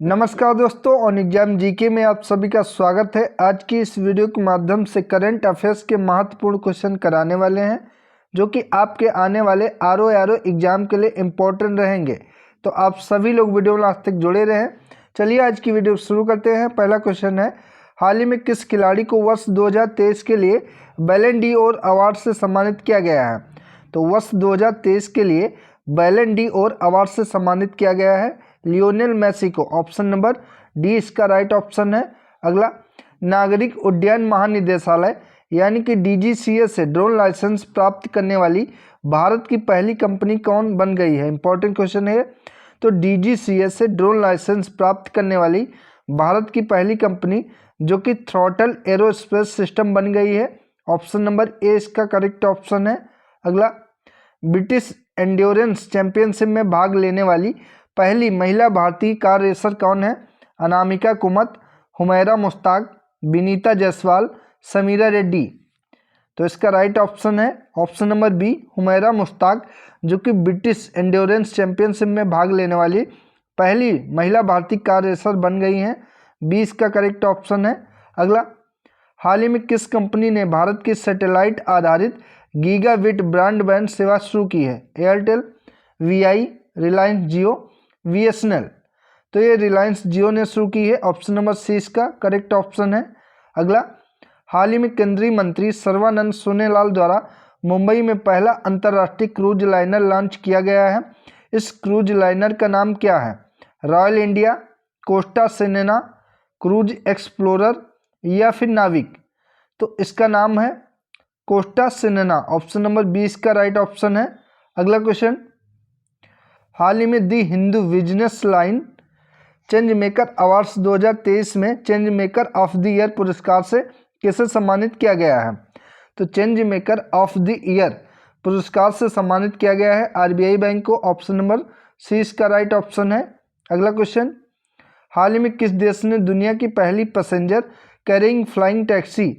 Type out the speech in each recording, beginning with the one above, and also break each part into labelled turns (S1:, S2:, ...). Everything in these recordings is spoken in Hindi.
S1: नमस्कार दोस्तों, ऑन एग्जाम जीके में आप सभी का स्वागत है। आज की इस वीडियो के माध्यम से करंट अफेयर्स के महत्वपूर्ण क्वेश्चन कराने वाले हैं जो कि आपके आने वाले आरओ एग्जाम के लिए इम्पोर्टेंट रहेंगे। तो आप सभी लोग वीडियो में लास्ट तक जुड़े रहें। चलिए आज की वीडियो शुरू करते हैं। पहला क्वेश्चन है, हाल ही में किस खिलाड़ी को वर्ष 2023 के लिए बैलन डी ओर अवार्ड से सम्मानित किया गया है? तो वर्ष 2023 के लिए बैलन डी ओर अवार्ड से सम्मानित किया गया है लियोनेल मेसी को। ऑप्शन नंबर डी इसका राइट ऑप्शन है। अगला, नागरिक उड्डयन महानिदेशालय यानी कि डीजीसीए से ड्रोन लाइसेंस प्राप्त करने वाली भारत की पहली कंपनी कौन बन गई है? इंपॉर्टेंट क्वेश्चन है। तो डीजीसीए से ड्रोन लाइसेंस प्राप्त करने वाली भारत की पहली कंपनी जो कि थ्रॉटल एरोस्पेस सिस्टम बन गई है। ऑप्शन नंबर ए इसका करेक्ट ऑप्शन है। अगला, ब्रिटिश एंड्योरेंस चैंपियनशिप में भाग लेने वाली पहली महिला भारतीय कार रेसर कौन है? अनामिका कुमत, हुमैरा मुश्ताक, विनीता जायसवाल, समीरा रेड्डी। तो इसका राइट ऑप्शन है option number B, Humaira Mushtaq, जो कि ब्रिटिश एंड्योरेंस चैंपियनशिप में भाग लेने वाली पहली महिला भारतीय कार रेसर बन गई हैं। बी इसका करेक्ट ऑप्शन है। अगला, हाल ही में किस कंपनी ने भारत की सैटेलाइट आधारित गीगाबिट ब्रॉडबैंड सेवा शुरू की है? एयरटेल, वीआई, रिलायंस जियो, बीएसएनएल। तो ये रिलायंस जियो ने शुरू की है। ऑप्शन नंबर सी इसका करेक्ट ऑप्शन है। अगला, हाल ही में केंद्रीय मंत्री सर्बानंद सोनोवाल द्वारा मुंबई में पहला अंतर्राष्ट्रीय क्रूज लाइनर लॉन्च किया गया है। इस क्रूज लाइनर का नाम क्या है? Royal India, Costa Serena, cruise explorer या फिर नाविक। तो इसका नाम है Costa Serena. Option number B इसका राइट ऑप्शन है। अगला क्वेश्चन, हाल ही में the Hindu business line change maker awards 2023 में change maker of the year पुरस्कार से किसे सम्मानित किया गया है? तो change maker of the year पुरस्कार से सम्मानित किया गया है आरबीआई बैंक को। ऑप्शन नंबर सी इसका राइट ऑप्शन है। अगला क्वेश्चन, हाल ही में किस देश ने दुनिया की पहली passenger carrying flying taxi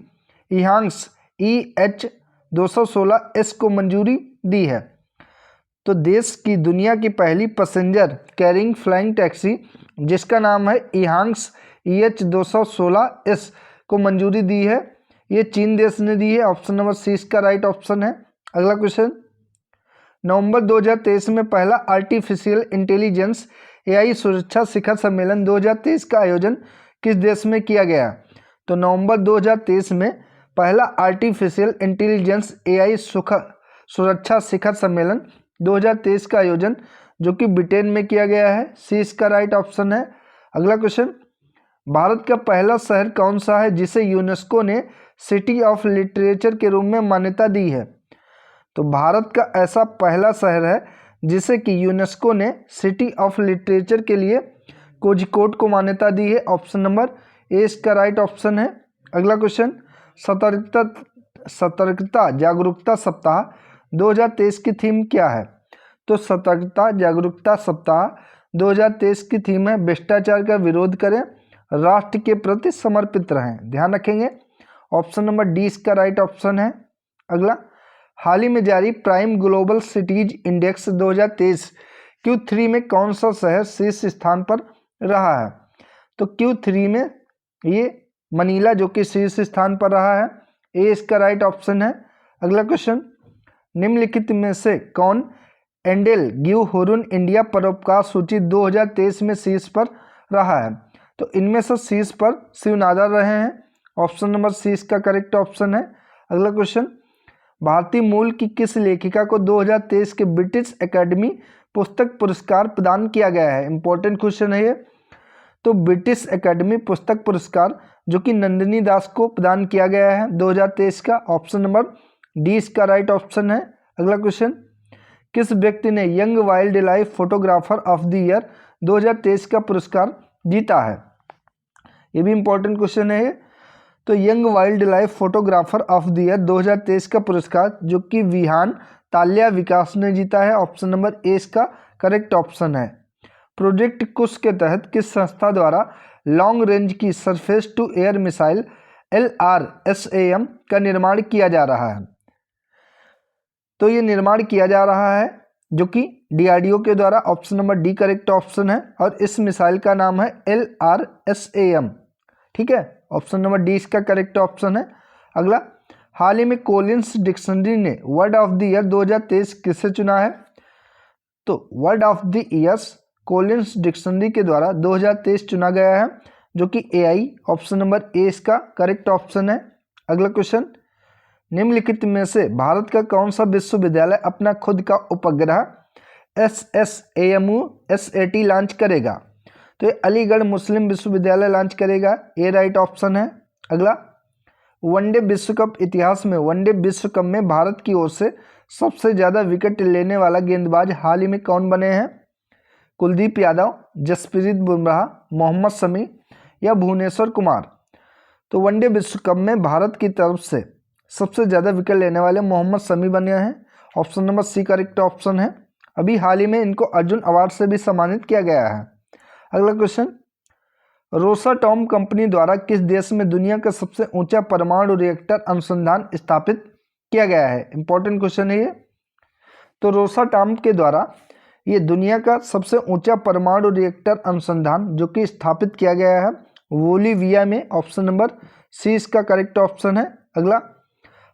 S1: EHang's EH216S को मंजूरी दी है? तो देश की दुनिया की पहली पैसेंजर कैरिंग फ्लाइंग टैक्सी जिसका नाम है इहांग्स EH216S को मंजूरी दी है। ये चीन देश ने दी है। ऑप्शन नंबर सी इसका राइट ऑप्शन है। अगला क्वेश्चन, नवंबर 2023 में पहला आर्टिफिशियल इंटेलिजेंस AI सुरक्षा शिखर सम्मेलन 2023 का आयोजन किस देश में किया गया? तो नवंबर 2023 में पहला आर्टिफिशियल इंटेलिजेंस AI सुरक्षा शिखर सम्मेलन 2023 का आयोजन जो कि ब्रिटेन में किया गया है। सी इसका राइट ऑप्शन है। अगला क्वेश्चन, भारत का पहला शहर कौन सा है जिसे यूनेस्को ने सिटी ऑफ लिटरेचर के रूप में मान्यता दी है? तो भारत का ऐसा पहला शहर है जिसे कि यूनेस्को ने सिटी ऑफ लिटरेचर के लिए कोझिकोड को मान्यता दी है। ऑप्शन नंबर ए इसका राइट ऑप्शन है। अगला क्वेश्चन, सतर्कता जागरूकता सप्ताह 2023 की थीम क्या है? तो सतर्कता जागरूकता सप्ताह 2023 की थीम है भ्रष्टाचार का विरोध करें, राष्ट्र के प्रति समर्पित रहें। ध्यान रखेंगे। ऑप्शन नंबर डी इसका राइट ऑप्शन है। अगला, हाल ही में जारी prime global cities index 2023 Q3 में कौन सा शहर शीर्ष स्थान पर रहा है? तो Q3 में ये मनीला जो कि शीर्ष स्थान पर रहा है। ए इसका राइट ऑप्शन है। अगला क्वेश्चन, निम्नलिखित में से कौन एंडेल गिव हुरुन इंडिया परोपकार सूची 2023 में शीर्ष पर रहा है? तो इनमें से शीर्ष पर शिव नादर रहे हैं। ऑप्शन नंबर सी इसका करेक्ट ऑप्शन है। अगला क्वेश्चन, भारतीय मूल की किस लेखिका को 2023 के ब्रिटिश एकेडमी पुस्तक पुरस्कार प्रदान किया गया है? इंपॉर्टेंट क्वेश्चन है ये। तो ब्रिटिश एकेडमी पुस्तक पुरस्कार जो कि नंदिनी दास को प्रदान किया गया है 2023 का। ऑप्शन नंबर डी इसका राइट ऑप्शन है। अगला क्वेश्चन, किस व्यक्ति ने young wild life photographer of the year 2023 का पुरस्कार जीता है? ये भी इंपॉर्टेंट क्वेश्चन है। तो young wild life photographer of the year 2023 का पुरस्कार जो कि विहान ताल्या विकास ने जीता है। ऑप्शन नंबर ए इसका करेक्ट ऑप्शन है। प्रोजेक्ट कुश के तहत किस संस्था द्वारा लॉन्ग रेंज की surface to air missile LRSAM का निर्माण किया जा रहा है? तो ये निर्माण किया जा रहा है जो कि DRDO के द्वारा, option number D correct option है। और इस मिसाइल का नाम है LRSAM, ठीक है, ऑप्शन नंबर डी इसका करेक्ट ऑप्शन है। अगला, हाल ही में कोलिंस डिक्शनरी ने वर्ड ऑफ द ईयर 2023 किसे चुना है? तो word of the years Collins dictionary के द्वारा 2023 चुना गया है, जो कि AI, ऑप्शन नंबर ए इसका करेक्ट ऑप्शन है। अगला क्वेश्चन, निम्नलिखित में से भारत का कौन सा विश्वविद्यालय अपना खुद का उपग्रह SSAMU-SAT लॉन्च करेगा? तो ये अलीगढ़ मुस्लिम विश्वविद्यालय लॉन्च करेगा, ए राइट ऑप्शन है। अगला, वनडे विश्व कप इतिहास में वनडे विश्व कप में भारत की ओर से सबसे ज़्यादा विकेट लेने वाला गेंदबाज हाल ही में कौन बने हैं? कुलदीप यादव, जसप्रीत बुमराह, मोहम्मद शमी या भुवनेश्वर कुमार? तो वनडे विश्व कप में भारत की तरफ से सबसे ज़्यादा विकेट लेने वाले मोहम्मद शमी बने हैं, option number C correct option है। अभी हाल ही में इनको अर्जुन अवार्ड से भी सम्मानित किया गया है। अगला क्वेश्चन, रोसाटॉम कंपनी द्वारा किस देश में दुनिया का सबसे ऊंचा परमाणु रिएक्टर अनुसंधान स्थापित किया गया है? इंपॉर्टेंट क्वेश्चन है ये। तो रोसाटॉम के द्वारा ये दुनिया का सबसे ऊंचा परमाणु रिएक्टर अनुसंधान जो कि स्थापित किया गया है बोलीविया में, ऑप्शन नंबर सी इसका करेक्ट ऑप्शन है। अगला,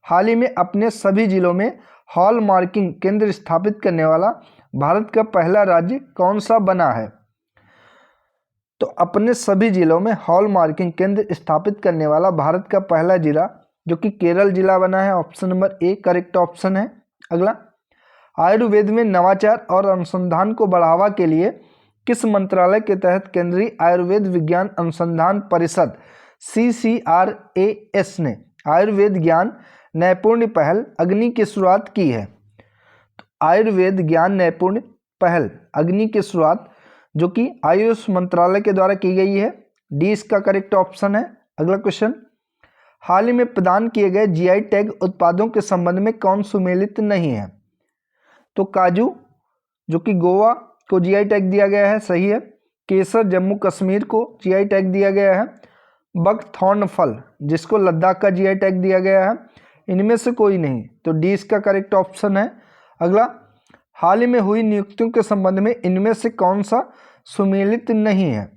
S1: हाल ही में अपने सभी जिलों में हॉल मार्किंग केंद्र स्थापित करने वाला भारत का पहला राज्य कौन सा बना है? तो अपने सभी जिलों में हॉल मार्किंग केंद्र स्थापित करने वाला भारत का पहला जिला जो कि केरल जिला बना है, option number A correct option है। अगला, आयुर्वेद में नवाचार और अनुसंधान को बढ़ावा के लिए किस मंत्रालय के तहत केंद्रीय आयुर्वेद विज्ञान अनुसंधान परिषद CCRAS ने आयुर्वेद ज्ञान नैपुण्य पहल अग्नि की शुरुआत की है? तो आयुर्वेद ज्ञान नैपुण्य पहल अग्नि की शुरुआत जो कि आयुष मंत्रालय के द्वारा की गई है, डी इसका करेक्ट ऑप्शन है। अगला क्वेश्चन, हाल ही में प्रदान किए गए GI टैग उत्पादों के संबंध में कौन सुमेलित नहीं है? तो काजू जो कि गोवा को GI टैग दिया गया है, सही है। केसर जम्मू कश्मीर को GI टैग दिया गया है। बकथॉर्न फल जिसको लद्दाख का GI टैग दिया गया है, इनमें से कोई नहीं, तो डी इसका करेक्ट ऑप्शन है। अगला, हाल ही में हुई नियुक्तियों के संबंध में इनमें से कौन सा सुमेलित नहीं है?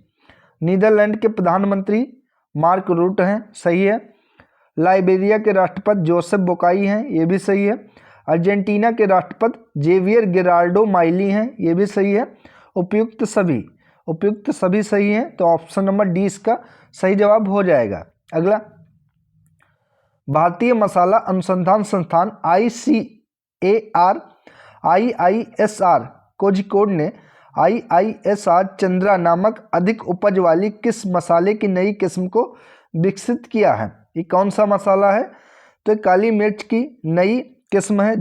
S1: नीदरलैंड के प्रधानमंत्री मार्क रूट हैं, सही है। लाइबेरिया के राष्ट्रपति जोसेफ बोकाई हैं, ये भी सही है। अर्जेंटीना के राष्ट्रपति जेवियर गेराल्डो माइली हैं, ये भी सही है। उपयुक्त सभी सही हैं, तो ऑप्शन नंबर डी इसका सही जवाब हो जाएगा। अगला, भारतीय मसाला अनुसंधान संस्थान IISR कोझिकोड ने IISR चंद्रा नामक अधिक उपज वाली किस मसाले की नई किस्म को विकसित किया है? ये कौन सा मसाला है? तो काली मिर्च की नई किस्म है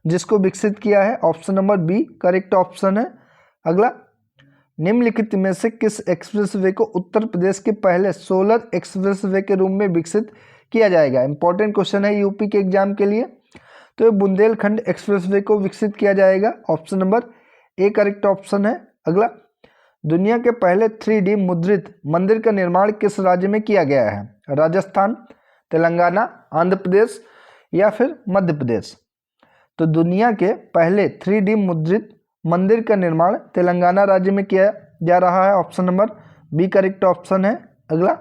S1: जिसको विकसित किया है, option number B correct option है। अगला, निम्नलिखित में से किस एक्सप्रेसवे को उत्तर प्रदेश के पहले सोलर एक्सप्रेसवे के रूप में विकसित किया जाएगा? इंपॉर्टेंट क्वेश्चन है यूपी के एग्जाम के लिए। तो ये बुंदेलखंड एक्सप्रेसवे को विकसित किया जाएगा, option number A correct option है। अगला, दुनिया के पहले 3D मुद्रित मंदिर का निर्माण किस राज्य में किया गया है? राजस्थान, तेलंगाना, आंध्र प्रदेश या फिर मध्य प्रदेश? तो दुनिया के पहले 3D मुद्रित मंदिर का निर्माण तेलंगाना राज्य में किया जा रहा है, option number B correct option है। अगला,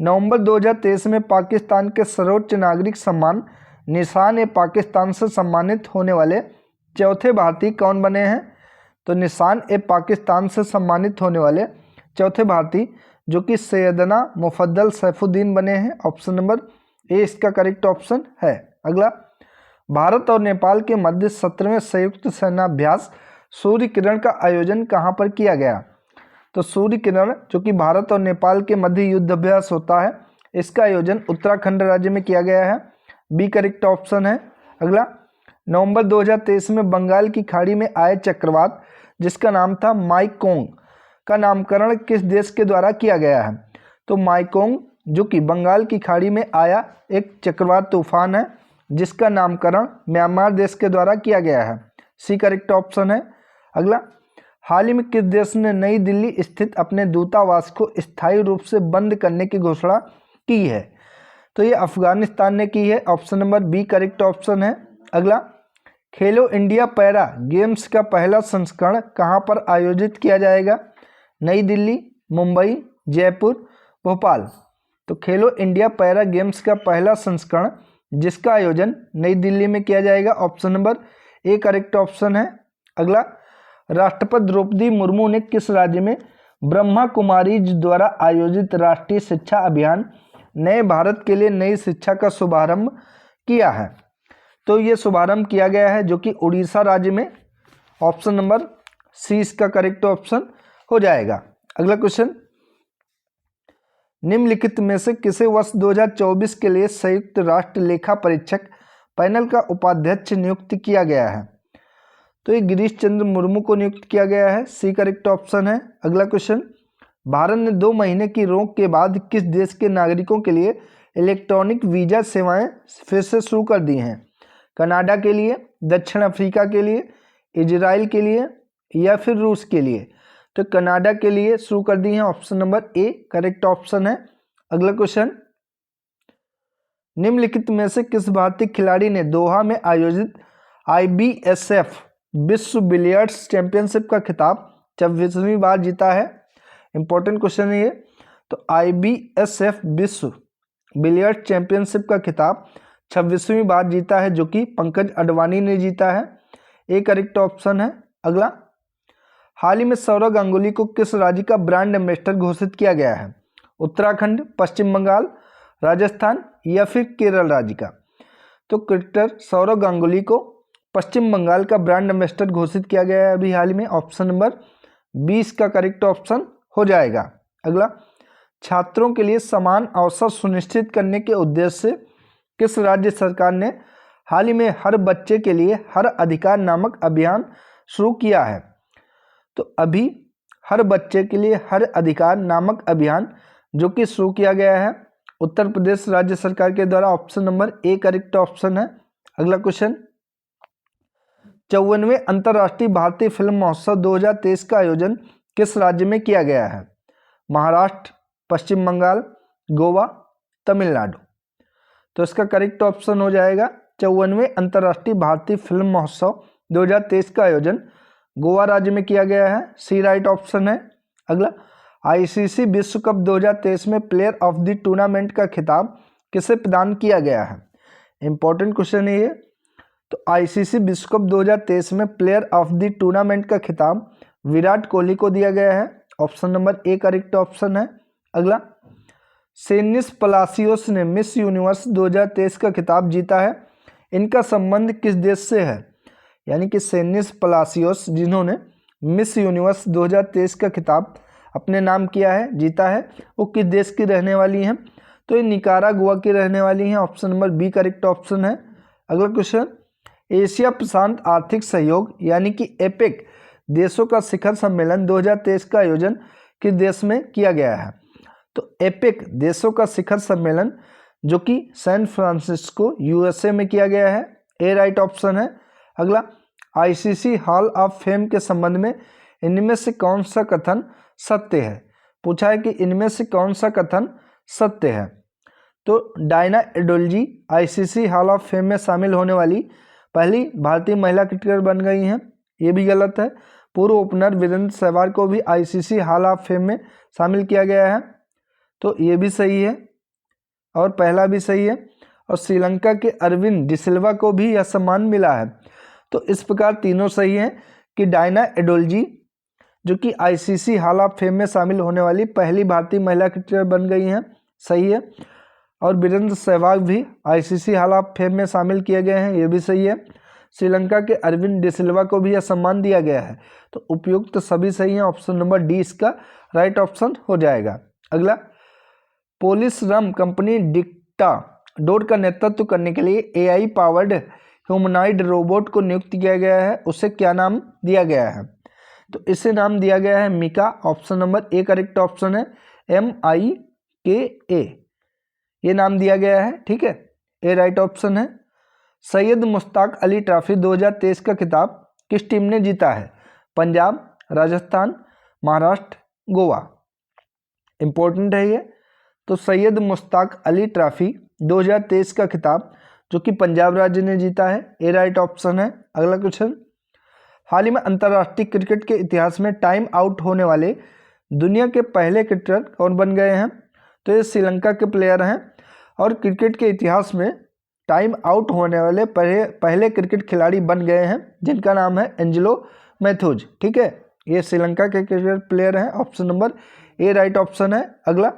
S1: नवंबर 2023 में पाकिस्तान के सर्वोच्च नागरिक सम्मान निशान-ए-पाकिस्तान से सम्मानित होने वाले चौथे भारतीय कौन बने हैं? तो निशान-ए-पाकिस्तान से सम्मानित होने वाले चौथे भारतीय जो कि सैयदना मुफद्दल सैफुद्दीन बने हैं, ऑप्शन नंबर ए इसका करेक्ट ऑप्शन है। अगला, भारत और नेपाल के मध्य 17वें संयुक्त सेनाभ्यास सूर्य किरण का आयोजन कहाँ पर किया गया? तो सूर्य किरण जो कि भारत और नेपाल के मध्य युद्धाभ्यास होता है, इसका आयोजन उत्तराखंड राज्य में किया गया है, बी करेक्ट ऑप्शन है। अगला, नवंबर 2023 में बंगाल की खाड़ी में आए चक्रवात जिसका नाम था माईकोंग का नामकरण किस देश के द्वारा किया गया है? तो माईकोंग जो कि बंगाल की खाड़ी में आया एक चक्रवात तूफान है जिसका नामकरण म्यांमार देश के द्वारा किया गया है, सी करेक्ट ऑप्शन है। अगला, हाल ही में किस देश ने नई दिल्ली स्थित अपने दूतावास को स्थायी रूप से बंद करने की घोषणा की है? तो ये अफगानिस्तान ने की है, option number B correct option है। अगला, खेलो इंडिया पैरा गेम्स का पहला संस्करण कहाँ पर आयोजित किया जाएगा? नई दिल्ली, मुंबई, जयपुर, भोपाल। तो खेलो इंडिया पैरा गेम्स का पहला संस्करण जिसका आयोजन नई दिल्ली में किया जाएगा। Option number A correct option है। अगला, राष्ट्रपति द्रौपदी मुर्मू ने किस राज्य में ब्रह्मा कुमारीज द्वारा आयोजित राष्ट्रीय शिक्षा अभियान नए भारत के लिए नई शिक्षा का शुभारंभ किया है? तो ये शुभारंभ किया गया है जो कि उड़ीसा राज्य में। ऑप्शन नंबर सी इसका करेक्ट ऑप्शन हो जाएगा। अगला क्वेश्चन, निम्नलिखित में से किसे वर्ष 2024 के लिए संयुक्त राष्ट्र लेखा परीक्षक पैनल का उपाध्यक्ष नियुक्त किया गया है? तो ये गिरीश चंद्र मुर्मू को नियुक्त किया गया है। सी करेक्ट ऑप्शन है। अगला क्वेश्चन, भारत ने 2 महीने की रोक के बाद किस देश के नागरिकों के लिए इलेक्ट्रॉनिक वीजा सेवाएं फिर से शुरू कर दी हैं? कनाडा के लिए, दक्षिण अफ्रीका के लिए, इजराइल के लिए या फिर रूस के लिए? तो कनाडा के लिए शुरू कर दी है। Option number A correct option है। अगला क्वेश्चन, निम्नलिखित में से किस भारतीय खिलाड़ी ने दोहा में आयोजित IBSF विश्व बिलियर्ड्स चैंपियनशिप का खिताब 26वीं बार जीता है? इंपॉर्टेंट क्वेश्चन है ये। तो IBSF विश्व बिलियर्ड्स चैंपियनशिप का खिताब 26वीं बार जीता है जो कि पंकज अडवाणी ने जीता है। ए करेक्ट ऑप्शन है। अगला, हाल ही में सौरव गांगुली को किस राज्य का ब्रांड एम्बेसडर घोषित किया गया है? उत्तराखंड, पश्चिम बंगाल, राजस्थान या फिर केरल राज्य का? तो क्रिकेटर सौरव गांगुली को पश्चिम बंगाल का ब्रांड एम्बेसडर घोषित किया गया है अभी हाल ही में। ऑप्शन नंबर 20 का करेक्ट ऑप्शन हो जाएगा। अगला, छात्रों के लिए समान अवसर सुनिश्चित करने के उद्देश्य से किस राज्य सरकार ने हाल ही में हर बच्चे के लिए हर अधिकार नामक अभियान शुरू किया है? तो अभी हर बच्चे के लिए हर अधिकार नामक अभियान जो कि शुरू किया गया है उत्तर प्रदेश राज्य सरकार के द्वारा। Option number A correct option है। अगला क्वेश्चन, 54वें अंतर्राष्ट्रीय भारतीय फिल्म महोत्सव 2023 का आयोजन किस राज्य में किया गया है? महाराष्ट्र, पश्चिम बंगाल, गोवा, तमिलनाडु? तो इसका करेक्ट ऑप्शन हो जाएगा 54वें अंतर्राष्ट्रीय भारतीय फिल्म महोत्सव 2023 का आयोजन गोवा राज्य में किया गया है। सी राइट ऑप्शन है। अगला, ICC विश्व कप 2023 में प्लेयर ऑफ द टूर्नामेंट का खिताब किसे प्रदान किया गया है? इंपॉर्टेंट क्वेश्चन है ये। तो ICC विश्व कप 2023 में प्लेयर ऑफ द टूर्नामेंट का खिताब विराट कोहली को दिया गया है। Option number A correct option है। अगला, सेनिस पलासियोस ने मिस यूनिवर्स 2023 का खिताब जीता है। इनका संबंध किस देश से है? यानी कि सेनिस पलासियोस जिन्होंने मिस यूनिवर्स 2023 का खिताब अपने नाम किया है, जीता है, वो किस देश की रहने वाली हैं? तो ये निकारागुआ की रहने वाली हैं। Option number B correct option है। अगला क्वेश्चन, एशिया प्रशांत आर्थिक सहयोग यानी कि एपेक देशों का शिखर सम्मेलन 2023 का आयोजन किस देश में किया गया है? तो एपेक देशों का शिखर सम्मेलन जो कि सैन फ्रांसिस्को USA में किया गया है। ए राइट ऑप्शन है। अगला, ICC हॉल ऑफ फेम के संबंध में इनमें से कौन सा कथन सत्य है? पूछा है कि इनमें से कौन सा कथन सत्य है? तो Diana Edulji ICC hall of fame में शामिल होने वाली पहली भारतीय महिला क्रिकेटर बन गई हैं, ये भी गलत है। पूर्व ओपनर वीरेंद्र सहवाग को भी ICC हॉल ऑफ फेम में शामिल किया गया है, तो ये भी सही है और पहला भी सही है। और श्रीलंका के अरविंद डिसिल्वा को भी यह सम्मान मिला है। तो इस प्रकार तीनों सही हैं कि डायना एडोल्जी जो कि ICC हॉल ऑफ फेम में शामिल होने वाली पहली भारतीय महिला क्रिकेटर बन गई हैं, सही है। और वीरेंद्र सहवाग भी ICC हॉल ऑफ फेम में शामिल किए गए हैं, ये भी सही है। श्रीलंका के अरविंद डिसिल्वा को भी यह सम्मान दिया गया है, तो उपयुक्त सभी सही हैं। ऑप्शन नंबर डी इसका राइट ऑप्शन हो जाएगा। अगला, पोलिस रम कंपनी डिक्टाडोर का नेतृत्व करने के लिए AI पावर्ड ह्यूमनॉइड रोबोट को नियुक्त किया गया है, उसे क्या नाम दिया गया है? तो इसे नाम दिया गया है Mika. Option number A correct option है। MIKA ये नाम दिया गया है, ठीक है, ए राइट ऑप्शन है। सैयद मुश्ताक अली ट्रॉफी 2023 का खिताब किस टीम ने जीता है? पंजाब, राजस्थान, महाराष्ट्र, गोवा? इंपॉर्टेंट है ये। तो सैयद मुश्ताक अली ट्रॉफी 2023 का खिताब जो कि पंजाब राज्य ने जीता है, ए राइट ऑप्शन है। अगला क्वेश्चन, हाल ही में अंतर्राष्ट्रीय क्रिकेट के इतिहास में टाइम आउट होने वाले दुनिया के पहले क्रिकेटर कौन बन गए हैं? तो ये श्रीलंका के प्लेयर हैं और क्रिकेट के इतिहास में टाइम आउट होने वाले पहले क्रिकेट खिलाड़ी बन गए हैं, जिनका नाम है एंजेलो मैथ्यूज। ठीक है, ये श्रीलंका के क्रिकेट प्लेयर हैं। ऑप्शन नंबर ए राइट ऑप्शन है। अगला,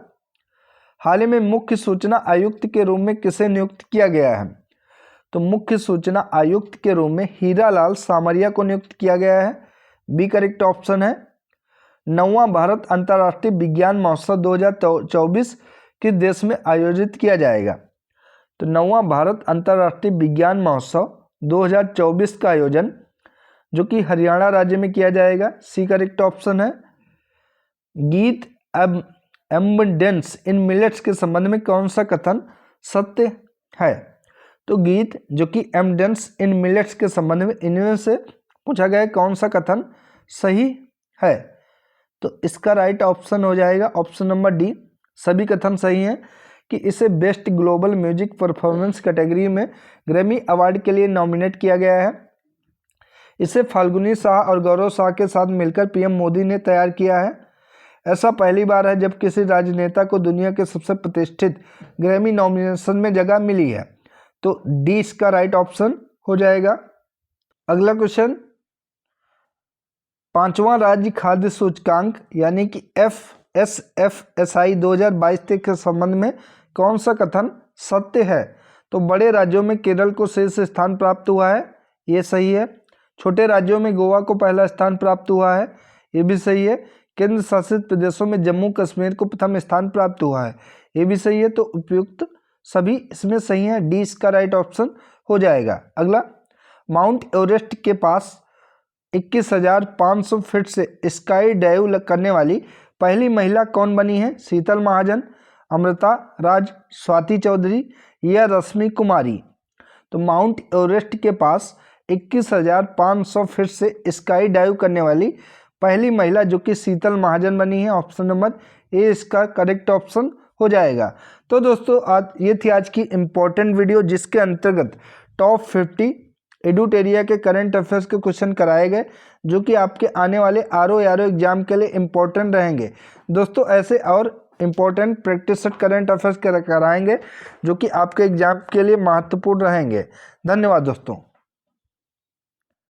S1: हाल ही में मुख्य सूचना आयुक्त के रूप में किसे नियुक्त किया गया है? तो मुख्य सूचना आयुक्त के रूप में हीरालाल सामरिया को नियुक्त किया गया है, बी करेक्ट ऑप्शन है। 9वां भारत अंतर्राष्ट्रीय विज्ञान महोत्सव 2024 किस देश में आयोजित किया जाएगा? तो 9वां भारत अंतर्राष्ट्रीय विज्ञान महोत्सव 2024 का आयोजन जो कि हरियाणा राज्य में किया जाएगा, सी करेक्ट ऑप्शन है। गीत एबंडेंस इन मिलेट्स के संबंध में कौन सा कथन सत्य है? तो गीत जो कि एबंडेंस इन मिलेट्स के संबंध में इनमें से पूछा गया कौन सा कथन सही है? तो इसका राइट ऑप्शन हो जाएगा ऑप्शन नंबर डी, सभी कथन सही हैं कि इसे best global music performance category में ग्रैमी अवार्ड के लिए नॉमिनेट किया गया है। इसे फाल्गुनी शाह और गौरव शाह के साथ मिलकर पीएम मोदी ने तैयार किया है। ऐसा पहली बार है जब किसी राजनेता को दुनिया के सबसे प्रतिष्ठित ग्रैमी नॉमिनेशन में जगह मिली है। तो डी इसका राइट ऑप्शन हो जाएगा। अगला क्वेश्चन, 5वां राज्य खाद्य सूचकांक यानी कि FSFSI 2022 के संबंध में कौन सा कथन सत्य है? तो बड़े राज्यों में केरल को शीर्ष स्थान प्राप्त हुआ है, ये सही है। छोटे राज्यों में गोवा को पहला स्थान प्राप्त हुआ है, ये भी सही है। केंद्र शासित प्रदेशों में जम्मू कश्मीर को प्रथम स्थान प्राप्त हुआ है, ये भी सही है। तो उपयुक्त सभी इसमें सही है, डी इसका राइट ऑप्शन हो जाएगा। अगला, माउंट एवरेस्ट के पास 21,500 फीट से स्काई डाइव करने वाली पहली महिला कौन बनी है? शीतल महाजन, अमृता राज, स्वाति चौधरी या रश्मि कुमारी? तो माउंट एवरेस्ट के पास 21,500 फीट से स्काई डाइव करने वाली पहली महिला जो कि शीतल महाजन बनी है, ऑप्शन नंबर ए इसका करेक्ट ऑप्शन हो जाएगा। तो दोस्तों ये थी आज की इम्पोर्टेंट वीडियो जिसके अंतर्गत टॉप 50 एडुट एरिया के करंट अफेयर्स के क्वेश्चन कराए गए जो कि आपके आने वाले आरओ एग्जाम के लिए इम्पोर्टेंट रहेंगे। दोस्तों ऐसे और important practice set current affairs कराएंगे जो कि आपके एग्जाम के लिए महत्वपूर्ण रहेंगे। धन्यवाद दोस्तों।